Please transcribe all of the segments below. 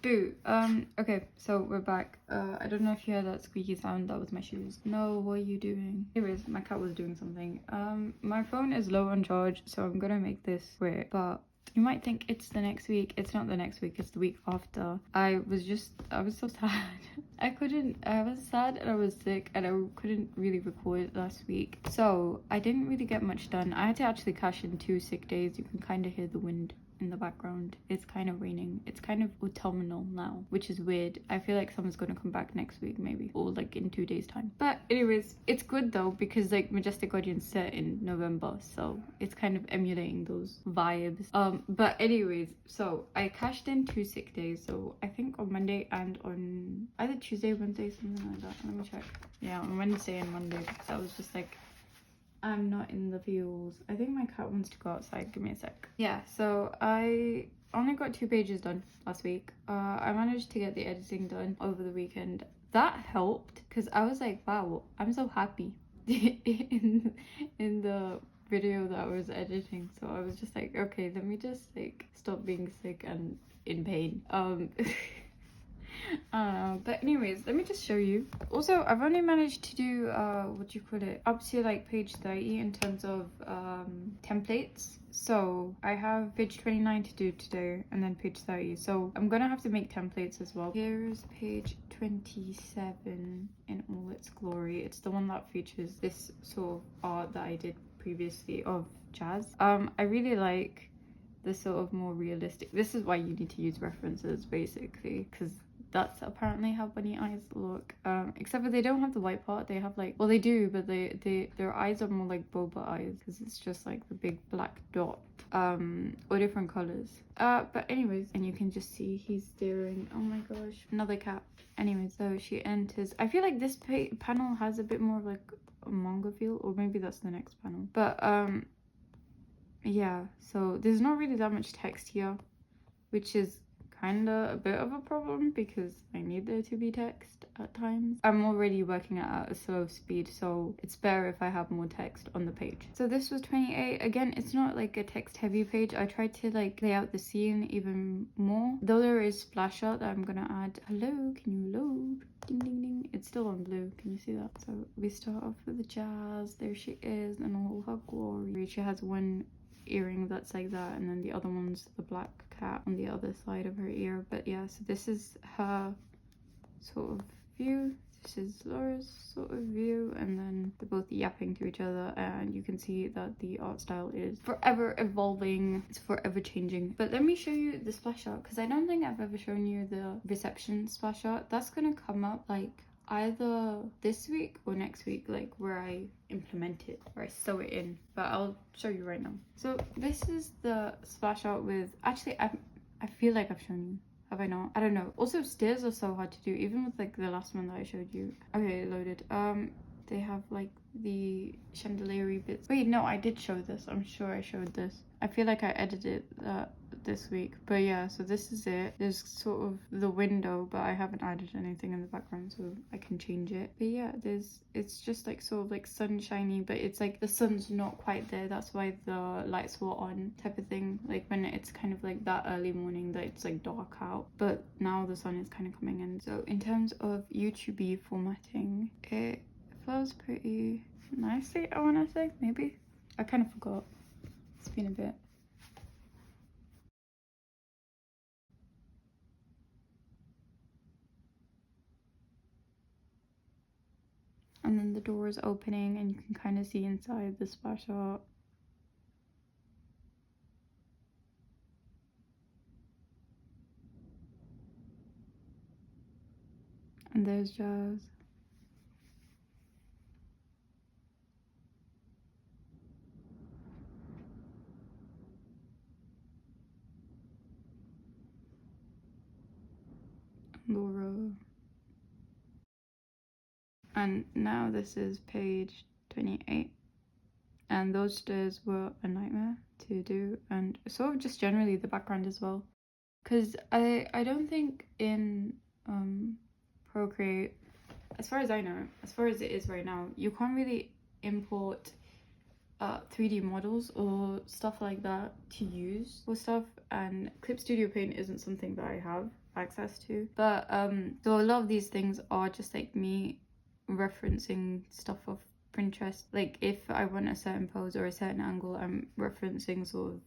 Boo. Okay, so we're back. I don't know if you heard that squeaky sound. That was my shoes. No, what are you doing? Anyways, my cat was doing something. My phone is low on charge, so I'm gonna make this quick, but you might think it's the next week. It's not the next week, it's the week after. I was so sad. I was sad and I was sick and I couldn't really record last week. So I didn't really get much done. I had to actually cash in 2 sick days. You can kind of hear the wind in the background. It's kind of raining. It's kind of autumnal now, which is weird. I feel like someone's gonna come back next week maybe, or like in 2 days time. But anyways, it's good though because like Majestic Guardian's set in November, so it's kind of emulating those vibes. But anyways, so I cashed in 2 sick days, so I think on Monday and on either Tuesday, Wednesday, something like that. Let me check. Yeah, on Wednesday and Monday, because I was just like, I'm not in the feels. I think my cat wants to go outside. Give me a sec. Yeah, so I only got 2 pages done last week. I managed to get the editing done over the weekend. That helped because I was like, wow, I'm so happy in the video that I was editing. So I was just like, okay, let me just like stop being sick and in pain. But anyways, let me just show you. Also, I've only managed to do what do you call it, up to like page 30 in terms of templates. So I have page 29 to do today and then page 30, so I'm gonna have to make templates as well. Here's page 27 in all its glory. It's the one that features this sort of art that I did previously of Jazz. I really like the sort of more realistic. This is why you need to use references basically, because that's apparently how bunny eyes look, except for they don't have the white part. They have like, well, they do, but their eyes are more like boba eyes because it's just like the big black dot, or different colors. But anyways, and you can just see he's staring. Oh my gosh, another cat. Anyway, so she enters. I feel like this panel has a bit more of like a manga feel, or maybe that's the next panel. But yeah, so there's not really that much text here, which is kind of a bit of a problem because I need there to be text at times. I'm already working at a slow speed, so it's better if I have more text on the page. So this was 28. Again, it's not like a text heavy page. I tried to like lay out the scene even more, though there is splash art that I'm gonna add. Hello, can you load? Ding ding ding. It's still on blue, can you see that? So we start off with the Jazz. There she is in all her glory. She has one earring that's like that, and then the other one's the black cat on the other side of her ear. But yeah, so this is her sort of view, this is Laura's sort of view, and then they're both yapping to each other, and you can see that the art style is forever evolving, it's forever changing. But let me show you the splash art, because I don't think I've ever shown you the reception splash art. That's gonna come up like either this week or next week, like where I implement it, where I sew it in, but I'll show you right now. So this is the splash art with, actually I feel like I've shown you, have I not? I don't know. Also, stairs are so hard to do, even with like the last one that I showed you. Okay, loaded. They have like the chandelier bits. Wait, no, I did show this. I'm sure I showed this. I feel like I edited that this week. But yeah, so this is it. There's sort of the window, but I haven't added anything in the background, so I can change it. But yeah, it's just like sort of like sunshiny, but it's like the sun's not quite there. That's why the lights were on, type of thing. Like when it's kind of like that early morning that it's like dark out, but now the sun is kind of coming in. So in terms of YouTube formatting, it flows pretty nicely, I want to say. Maybe I kind of forgot, it's been a bit. And then the door is opening and you can kind of see inside the splash art. And there's Jazz. Laura. And now this is page 28. And those stairs were a nightmare to do, and sort of just generally the background as well. Because I don't think in Procreate, as far as I know, as far as it is right now, you can't really import 3D models or stuff like that to use for stuff, and Clip Studio Paint isn't something that I have. access to. But so a lot of these things are just like me referencing stuff off Pinterest. Like if I want a certain pose or a certain angle, I'm referencing sort of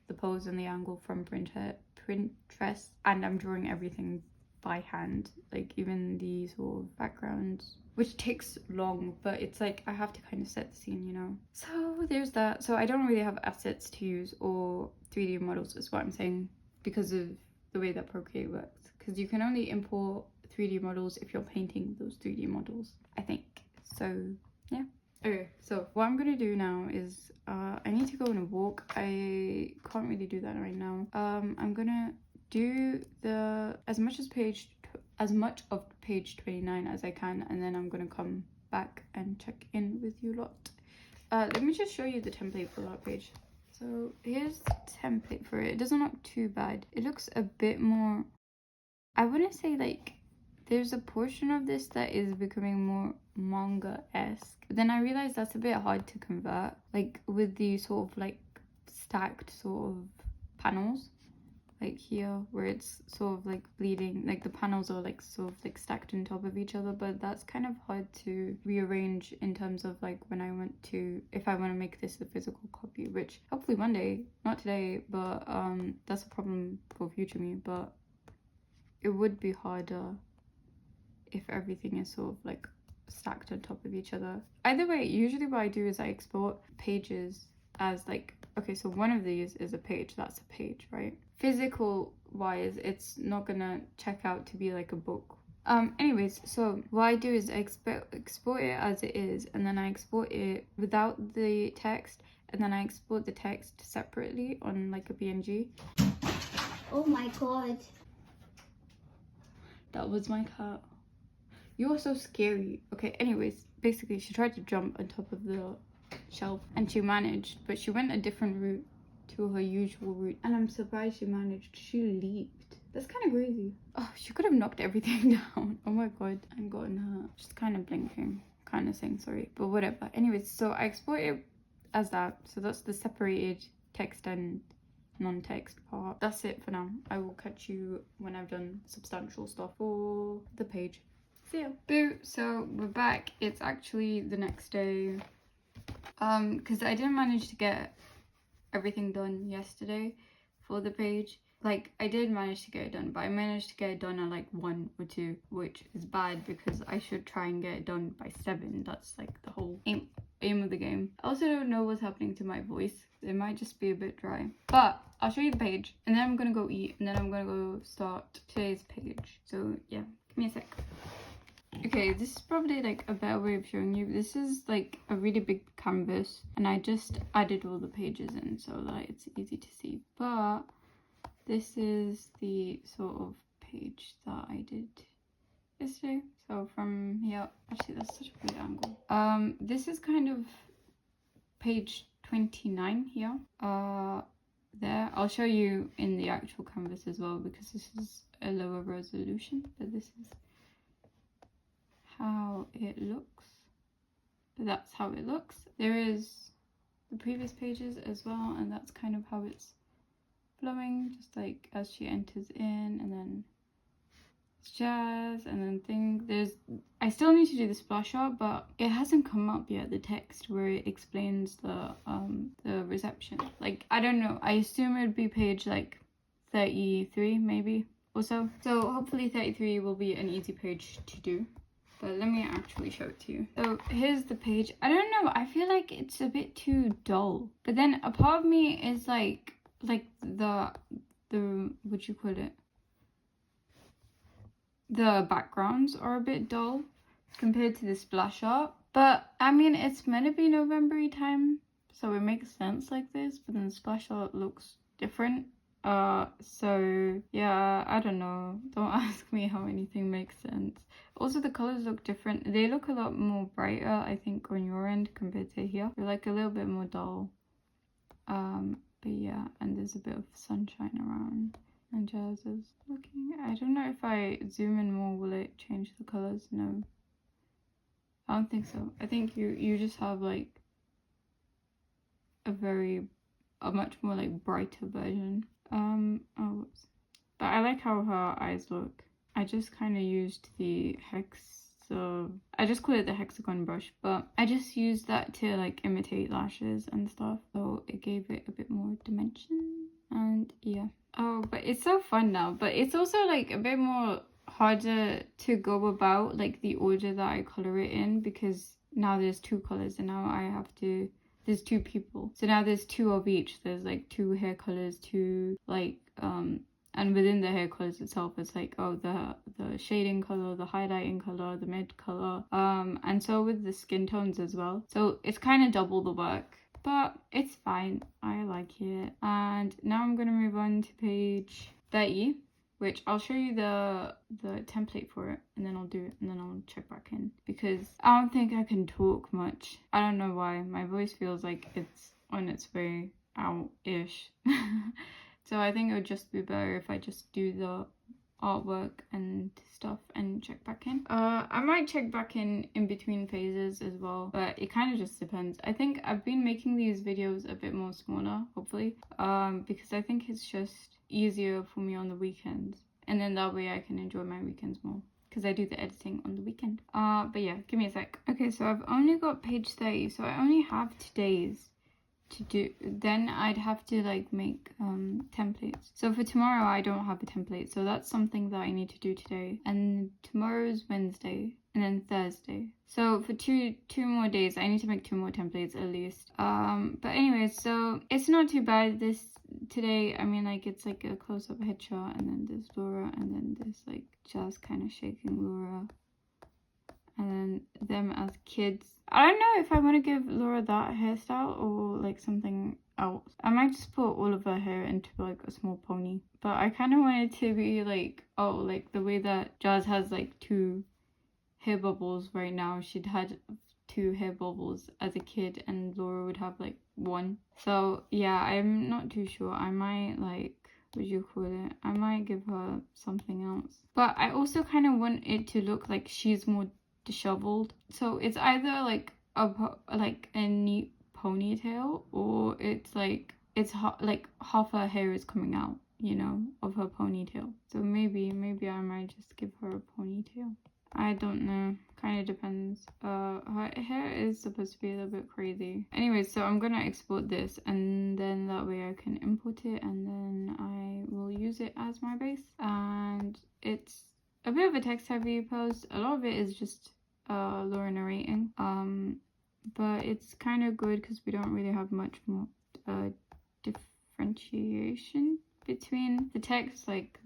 the pose and the angle from Pinterest, and I'm drawing everything by hand, like even the sort of backgrounds, which takes long, but it's like I have to kind of set the scene, you know. So there's that. So I don't really have assets to use or 3D models is what I'm saying, because of the way that Procreate works, because you can only import 3D models if you're painting those 3D models, I think. So yeah. Okay, so what I'm gonna do now is I need to go on a walk. I can't really do that right now. I'm gonna do as much of page 29 as I can, and then I'm gonna come back and check in with you lot. Let me just show you the template for that page. So here's the template for it. It doesn't look too bad. It looks a bit more, I wouldn't say like, there's a portion of this that is becoming more manga-esque, but then I realized that's a bit hard to convert, like with the sort of like stacked sort of panels, like here where it's sort of like bleeding, like the panels are like sort of like stacked on top of each other, but that's kind of hard to rearrange in terms of like when I want to, if I want to make this a physical copy, which hopefully one day, not today, but that's a problem for future me. But it would be harder if everything is sort of like stacked on top of each other. Either way, usually what I do is I export pages as like, okay, so one of these is a page, that's a page, right? Physical wise, it's not gonna check out to be like a book. Anyways, so what I do is I export it as it is, and then I export it without the text, and then I export the text separately on like a PNG. Oh my god. That was my cat. You are so scary. Okay, anyways, basically she tried to jump on top of the shelf and she managed, but she went a different route to her usual route, and I'm surprised she managed. She leaped. That's kind of crazy. Oh, she could have knocked everything down. Oh my god, I'm gotten her. She's kind of blinking, kind of saying sorry, but whatever. Anyways, so I export it as that. So that's the separated text and non-text part. That's it for now. I will catch you when I've done substantial stuff for the page. See ya. Boo. So we're back. It's actually the next day, because I didn't manage to get everything done yesterday for the page. Like I did manage to get it done, but I managed to get it done at like 1 or 2, which is bad because I should try and get it done by 7. That's like the whole aim of the game. I also don't know what's happening to my voice. It might just be a bit dry, but I'll show you the page and then I'm gonna go eat and then I'm gonna go start today's page. So yeah, give me a sec. Okay, this is probably like a better way of showing you. This is like a really big canvas and I just added all the pages in so that it's easy to see. But this is the sort of page that I did yesterday. So from here, actually that's such a good angle. This is kind of page 29 here. There, I'll show you in the actual canvas as well because this is a lower resolution, but this is how it looks. But that's how it looks. There is the previous pages as well, and that's kind of how it's flowing, just like as she enters in, and then jazz, and then thing. I still need to do the splash art, but it hasn't come up yet, the text where it explains the reception. Like I don't know, I assume it would be page like 33 maybe or so. So hopefully 33 will be an easy page to do. But let me actually show it to you. So here's the page. I don't know, I feel like it's a bit too dull. But then a part of me is like the what you call it? The backgrounds are a bit dull compared to the splash art. But I mean, it's meant to be November-y time, so it makes sense like this. But then the splash art looks different. So yeah, I don't know. Don't ask me how anything makes sense. Also, the colors look different. They look a lot more brighter, I think, on your end compared to here. They're like a little bit more dull. But yeah, and there's a bit of sunshine around. And Jazz is looking. I don't know if I zoom in more, will it change the colors? No, I don't think so. I think you just have like a much more like brighter version. But But I like how her eyes look. I just kind of used the I just call it the hexagon brush, but I just used that to like imitate lashes and stuff, so it gave it a bit more dimension. And yeah, oh, but it's so fun now. But it's also like a bit more harder to go about like the order that I color it in, because now there's 2 colors and now I have to, there's 2 people, so now there's 2 of each. There's like 2 hair colors, 2 like and within the hair colors itself, it's like, oh, the shading color, the highlighting color, the mid color, and so with the skin tones as well. So it's kind of double the work, but it's fine. I like it. And now I'm gonna move on to page 30, which I'll show you the template for it, and then I'll do it, and then I'll check back in, because I don't think I can talk much. I don't know why. My voice feels like it's on its way out-ish. So I think it would just be better if I just do the artwork and stuff and check back in. I might check back in between phases as well, but it kind of just depends. I think I've been making these videos a bit more smaller, hopefully, because I think it's just easier for me on the weekends, and then that way I can enjoy my weekends more, because I do the editing on the weekend. But yeah, give me a sec. Okay, so I've only got page 30, so I only have 2 days to do. Then I'd have to like make templates. So for tomorrow I don't have a template, so that's something that I need to do today. And tomorrow's Wednesday, and then Thursday. So for two more days I need to make 2 more templates at least. But anyways, so it's not too bad this today. I mean, like, it's like a close-up headshot, and then there's Laura, and then there's like just kind of shaking Laura, and then them as kids. I don't know if I want to give Laura that hairstyle or like something else. I might just put all of her hair into like a small pony, but I kind of want it to be like, oh, like the way that Jazz has like 2 hair bubbles right now. She'd had 2 hair bubbles as a kid, and Laura would have like 1. So yeah, I'm not too sure. I might like, what do you call it? I might give her something else. But I also kind of want it to look like she's more disheveled, so it's either like a neat ponytail, or it's like like half her hair is coming out, you know, of her ponytail. So maybe I might just give her a ponytail. I don't know, kind of depends. Her hair is supposed to be a little bit crazy. Anyway, so I'm gonna export this, and then that way I can import it, and then I will use it as my base. And it's a bit of a text heavy post. A lot of it is just Laura narrating, but it's kind of good because we don't really have much more differentiation between the text. Like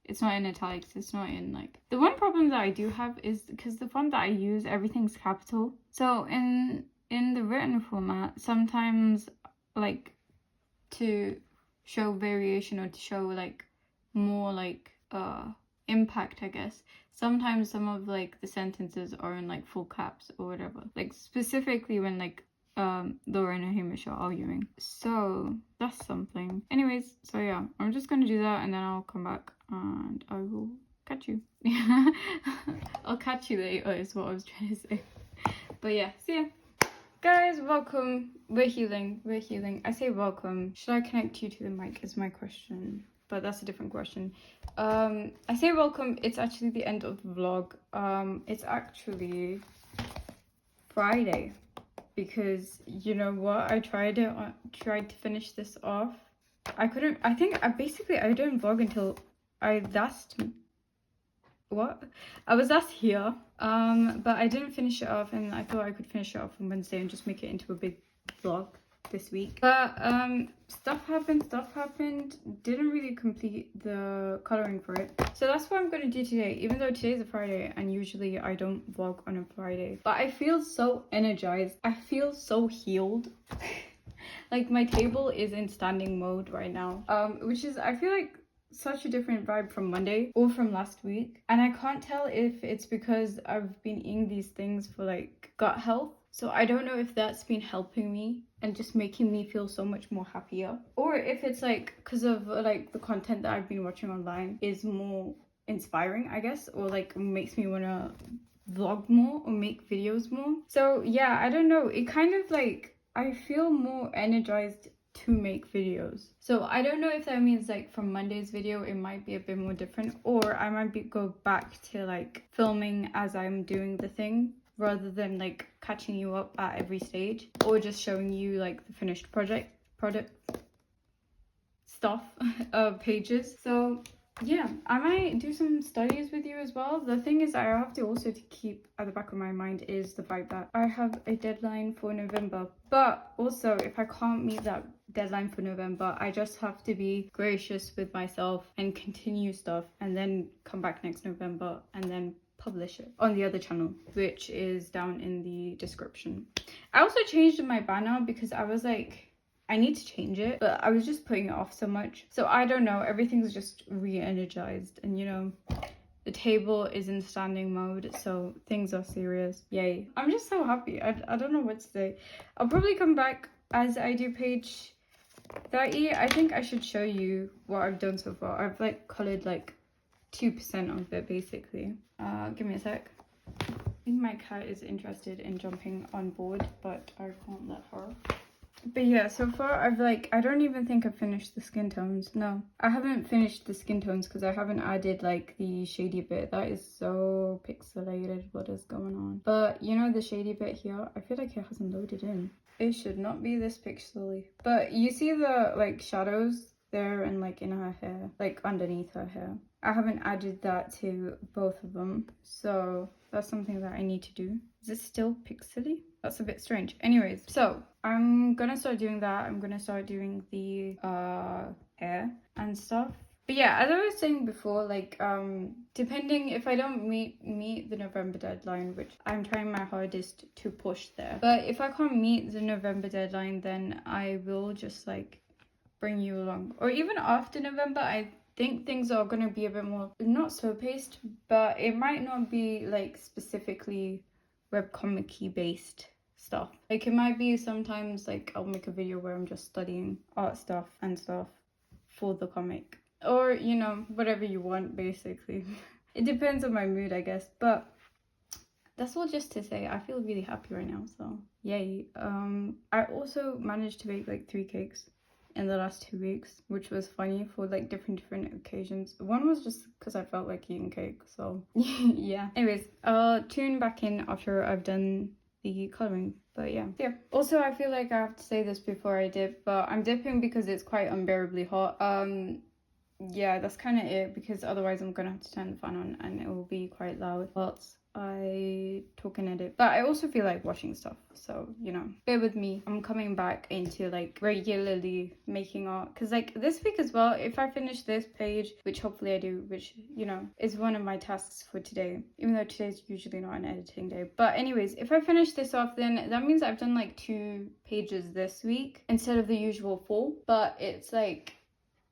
it's not in italics, it's not in like, the one problem that I do have is because the font that I use, everything's capital. So in the written format, sometimes like to show variation, or to show like more like impact, I guess, sometimes some of like the sentences are in like full caps or whatever, like specifically when like Laura and Hamish are arguing. So that's something. Anyways, so yeah, I'm just gonna do that, and then I'll come back and I will catch you. I'll catch you later is what I was trying to say. But yeah, see ya. Guys, welcome. We're healing. I say welcome. Should I connect you to the mic is my question, but that's a different question. I say welcome. It's actually the end of the vlog. It's actually Friday, because you know what, I tried to finish this off. I couldn't. I think I didn't vlog until I was asked here, but I didn't finish it off, and I thought I could finish it off on Wednesday and just make it into a big vlog this week. But stuff happened, didn't really complete the coloring for it. So that's what I'm gonna do today, even though today's a Friday and usually I don't vlog on a Friday. But I feel so energized, I feel so healed. Like my table is in standing mode right now, which is, I feel like, such a different vibe from Monday or from last week. And I can't tell if it's because I've been eating these things for like gut health, so I don't know if that's been helping me and just making me feel so much more happier, or if it's like because of like the content that I've been watching online is more inspiring, I guess, or like makes me want to vlog more or make videos more. So yeah, I don't know, it kind of like, I feel more energized to make videos. So I don't know if that means like from Monday's video it might be a bit more different, or I might go back to like filming as I'm doing the thing rather than like catching you up at every stage, or just showing you like the finished product stuff pages. So yeah, I might do some studies with you as well. The thing is, I have to also to keep at the back of my mind is the fact that I have a deadline for November. But also, if I can't meet that deadline for November, I just have to be gracious with myself and continue stuff, and then come back next November and then publish it on the other channel, which is down in the description. I also changed my banner because I was like, I need to change it, but I was just putting it off so much. So I don't know, everything's just re-energized, and you know, the table is in standing mode, so things are serious. Yay. I'm just so happy. I don't know what to say. I'll probably come back as I do page 30. I think I should show you what I've done so far. I've like colored like 2% of it basically. Give me a sec. I think my cat is interested in jumping on board, but I can't let her. But yeah, so far I've like, I don't even think I've finished the skin tones. No, I haven't finished the skin tones because I haven't added like the shady bit. That is so pixelated. What is going on? But you know the shady bit here, I feel like it hasn't loaded in. It should not be this pixely. But you see the like shadows there and like in her hair, like underneath her hair. I haven't added that to both of them, so that's something that I need to do. Is it still pixely? That's a bit strange. Anyways, so I'm gonna start doing that. I'm gonna start doing the hair and stuff. But yeah, as I was saying before, like depending if I don't meet the November deadline, which I'm trying my hardest to push there, but if I can't meet the November deadline, then I will just like bring you along. Or even after November, I think things are gonna be a bit more, not slow paced, but it might not be like specifically webcomic based stuff. Like it might be sometimes like I'll make a video where I'm just studying art stuff and stuff for the comic, or you know, whatever you want basically. It depends on my mood, I guess. But that's all just to say I feel really happy right now, so yay. I also managed to bake like 3 cakes in the last 2 weeks, which was funny for like different occasions. One was just because I felt like eating cake, so yeah. Anyways, I'll tune back in after I've done the coloring. But yeah. Also, I feel like I have to say this before I dip, but I'm dipping because it's quite unbearably hot. Yeah, that's kind of it, because otherwise I'm gonna have to turn the fan on and it will be quite loud whilst I talk and edit. But I also feel like washing stuff, so you know, bear with me. I'm coming back into like regularly making art, because like this week as well, if I finish this page, which hopefully I do, which you know is one of my tasks for today, even though today's usually not an editing day. But anyways, if I finish this off, then that means I've done like 2 pages this week instead of the usual 4. But it's like,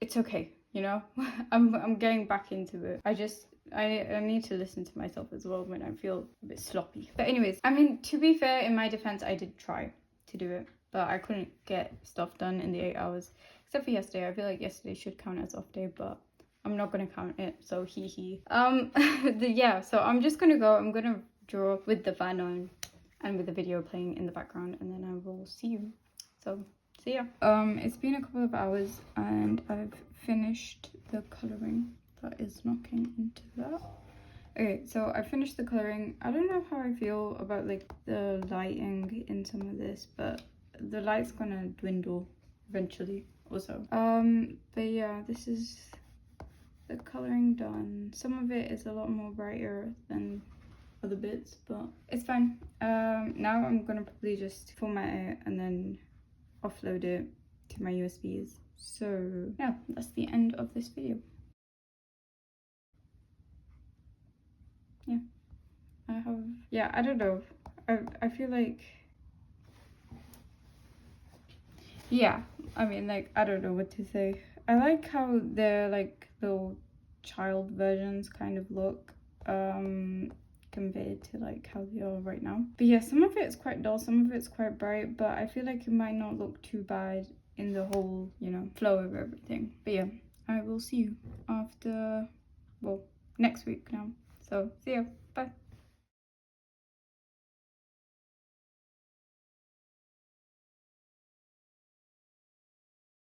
it's okay, you know. I'm getting back into it. I need to listen to myself as well when I feel a bit sloppy. But anyways, I mean, to be fair, in my defense, I did try to do it, but I couldn't get stuff done in the 8 hours, except for yesterday. I feel like yesterday should count as off day, but I'm not gonna count it, so hee hee. Yeah, so I'm just gonna go. I'm gonna draw with the fan on and with the video playing in the background, and then I will see you. So see ya. It's been a couple of hours and I've finished the coloring. That is knocking into that. Okay, so I finished the coloring. I don't know how I feel about like the lighting in some of this, but the light's gonna dwindle eventually also. But yeah, this is the coloring done. Some of it is a lot more brighter than other bits, but it's fine. Now I'm gonna probably just format it and then offload it to my USBs. So yeah, that's the end of this video. Yeah, I don't know. I feel like, yeah, I mean, like, I don't know what to say. I like how they're like little child versions kind of look compared to like how they are right now. But yeah, some of it's quite dull, some of it's quite bright, but I feel like it might not look too bad in the whole, you know, flow of everything. But yeah, I will see you after, well, next week now. So see ya.